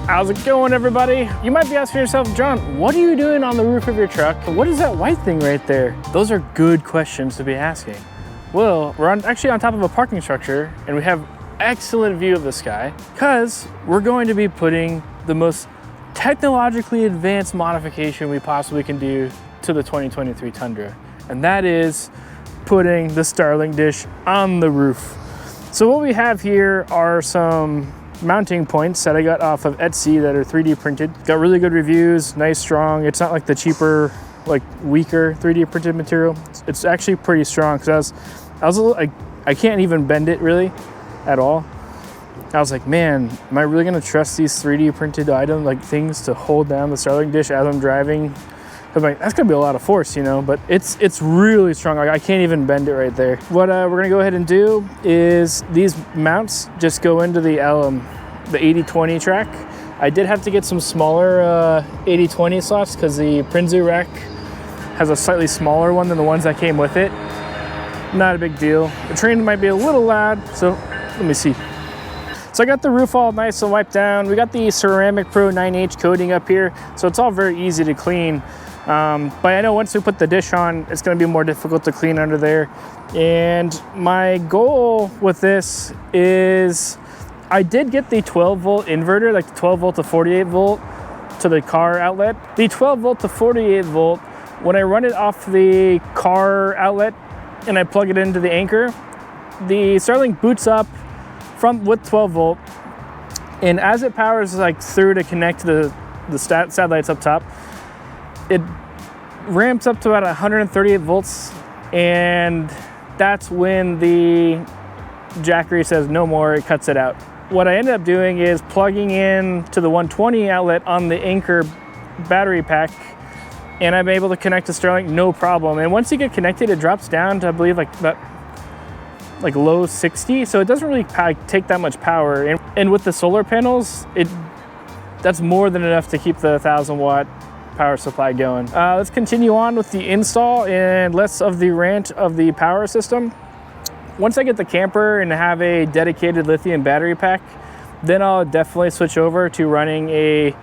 How's it going, everybody? You might be asking yourself, John, what are you doing on the roof of your truck? What is that white thing right there? Those are good questions to be asking. Well, we're actually on top of a parking structure and we have excellent view of the sky because we're going to be putting the most technologically advanced modification we possibly can do to the 2023 Tundra. And that is putting the Starlink dish on the roof. So what we have here are some mounting points that I got off of Etsy that are 3D printed. Got really good reviews, nice, strong. It's not like the cheaper, like weaker 3D printed material. It's actually pretty strong because I was a little, I can't even bend it really at all. I was like, man, am I really gonna trust these 3D printed item like things to hold down the Starlink dish as I'm driving? I'm like, that's gonna be a lot of force, you know, but it's really strong. Like, I can't even bend it right there. What we're gonna go ahead and do is these mounts just go into the 80/20 track. I did have to get some smaller 80/20 slots because the Prinsu rack has a slightly smaller one than the ones that came with it. Not a big deal. The train might be a little loud, so let me see. So I got the roof all nice and wiped down. We got the Ceramic Pro 9H coating up here, so it's all very easy to clean. But I know once we put the dish on, it's gonna be more difficult to clean under there. And my goal with this is, I did get the 12 volt inverter, like the 12 volt to 48 volt to the car outlet. The 12 volt to 48 volt, when I run it off the car outlet and I plug it into the anchor, the Starlink boots up with 12 volt. And as it powers like through to connect to the satellites up top, it ramps up to about 138 volts, and that's when the jackery says no more, it cuts it out. What I ended up doing is plugging in to the 120 outlet on the anchor battery pack, and I'm able to connect to Starlink no problem. And once you get connected, it drops down to, I believe, like low 60, so it doesn't really take that much power. And with the solar panels, that's more than enough to keep the 1,000-watt power supply going. Let's continue on with the install and less of the rant of the power system. Once I get the camper and have a dedicated lithium battery pack, then I'll definitely switch over to running a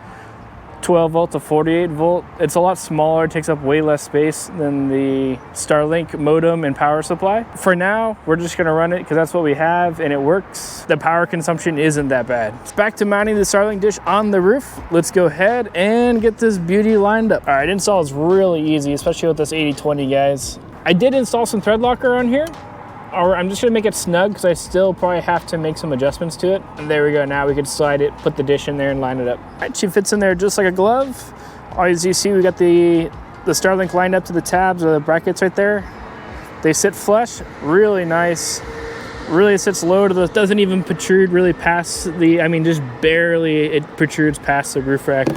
12 volt to 48 volt. It's a lot smaller, it takes up way less space than the Starlink modem and power supply. For now, we're just gonna run it because that's what we have and it works. The power consumption isn't that bad. It's back to mounting the Starlink dish on the roof. Let's go ahead and get this beauty lined up. All right, install is really easy, especially with this 80/20, guys. I did install some thread locker on here. I'm just gonna make it snug because I still probably have to make some adjustments to it. And there we go, now we can slide it, put the dish in there and line it up. All right, she fits in there just like a glove. As you see, we got the Starlink lined up to the tabs or the brackets right there. They sit flush, really nice. Really sits low to the, doesn't even protrude really past the, I mean, just barely it protrudes past the roof rack.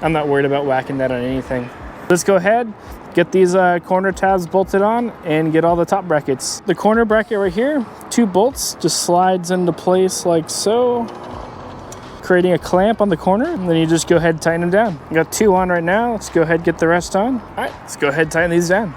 I'm not worried about whacking that on anything. Let's go ahead, get these corner tabs bolted on and get all the top brackets. The corner bracket right here, 2 bolts, just slides into place like so, creating a clamp on the corner, and then you just go ahead and tighten them down. We got 2 on right now. Let's go ahead and get the rest on. All right, let's go ahead and tighten these down.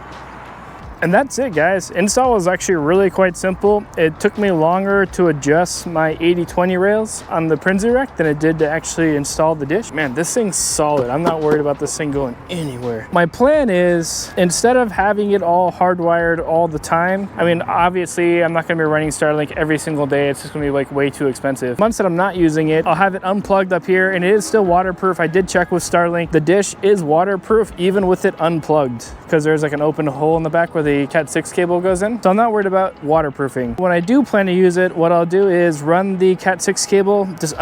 And that's it, guys. Install was actually really quite simple. It took me longer to adjust my 80/20 rails on the Prinsu rack than it did to actually install the dish. Man, this thing's solid. I'm not worried about this thing going anywhere. My plan is, instead of having it all hardwired all the time, I mean, obviously I'm not gonna be running Starlink every single day. It's just gonna be like way too expensive. Months that I'm not using it, I'll have it unplugged up here, and it is still waterproof. I did check with Starlink. The dish is waterproof even with it unplugged, because there's like an open hole in the back where the Cat 6 cable goes in. So I'm not worried about waterproofing. When I do plan to use it, what I'll do is run the Cat 6 cable, just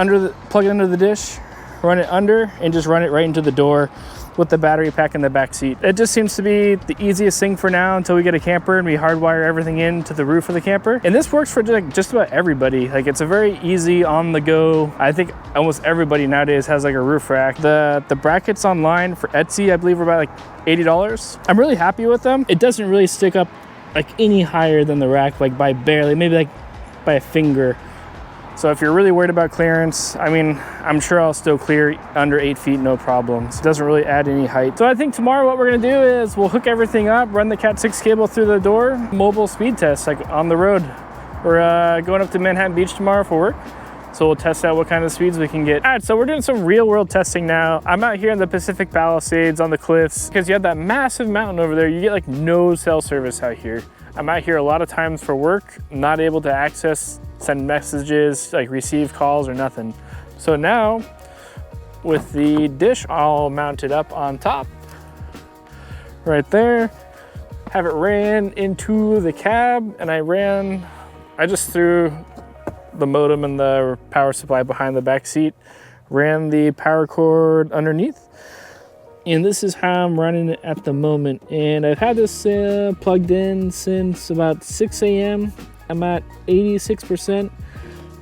plug it under the dish, run it under, and just run it right into the door with the battery pack in the back seat. It just seems to be the easiest thing for now until we get a camper and we hardwire everything into the roof of the camper. And this works for just about everybody. Like, it's a very easy on the go. I think almost everybody nowadays has like a roof rack. The brackets online for Etsy, I believe, are about like $80. I'm really happy with them. It doesn't really stick up like any higher than the rack, like by barely, maybe like by a finger. So if you're really worried about clearance, I mean, I'm sure I'll still clear under 8 feet, no problems. It doesn't really add any height. So I think tomorrow what we're gonna do is we'll hook everything up, run the Cat 6 cable through the door, mobile speed test, like on the road. We're going up to Manhattan Beach tomorrow for work. So we'll test out what kind of speeds we can get. All right, so we're doing some real world testing now. I'm out here in the Pacific Palisades on the cliffs because you have that massive mountain over there. You get like no cell service out here. I'm out here a lot of times for work, not able to access, send messages, like receive calls or nothing. So now with the dish all mounted up on top, right there, have it ran into the cab, and I just threw the modem and the power supply behind the back seat, ran the power cord underneath, and this is how I'm running it at the moment. And I've had this plugged in since about 6 a.m. I'm at 86%.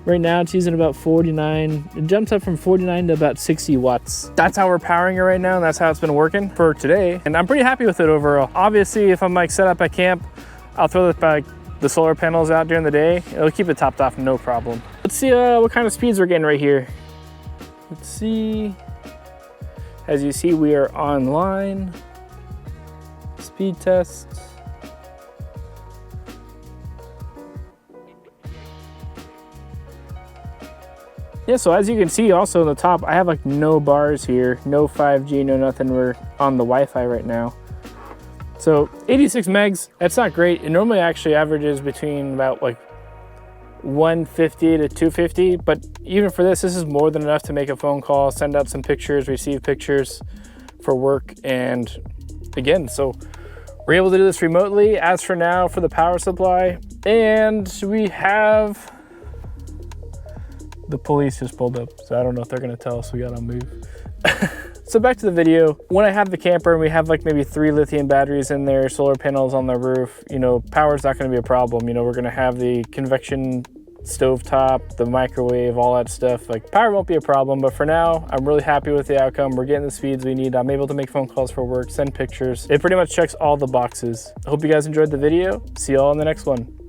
Right now it's using about 49. It jumps up from 49 to about 60 watts. That's how we're powering it right now, and that's how it's been working for today. And I'm pretty happy with it overall. Obviously, if I'm like set up at camp, I'll throw the solar panels out during the day. It'll keep it topped off, no problem. Let's see what kind of speeds we're getting right here. Let's see. As you see, we are online. Speed test. Yeah, so as you can see also on the top, I have like no bars here, no 5G, no nothing. We're on the Wi-Fi right now. So 86 megs, that's not great. It normally actually averages between about like 150 to 250, but even for this is more than enough to make a phone call, send out some pictures, receive pictures for work. And again, so we're able to do this remotely as for now for the power supply. And we have, the police just pulled up, so I don't know if they're gonna tell us we gotta move. So back to the video. When I have the camper and we have like maybe 3 lithium batteries in there, solar panels on the roof, you know, power's not gonna be a problem. You know, we're gonna have the convection stovetop, the microwave, all that stuff. Like power won't be a problem, but for now, I'm really happy with the outcome. We're getting the speeds we need. I'm able to make phone calls for work, send pictures. It pretty much checks all the boxes. I hope you guys enjoyed the video. See you all in the next one.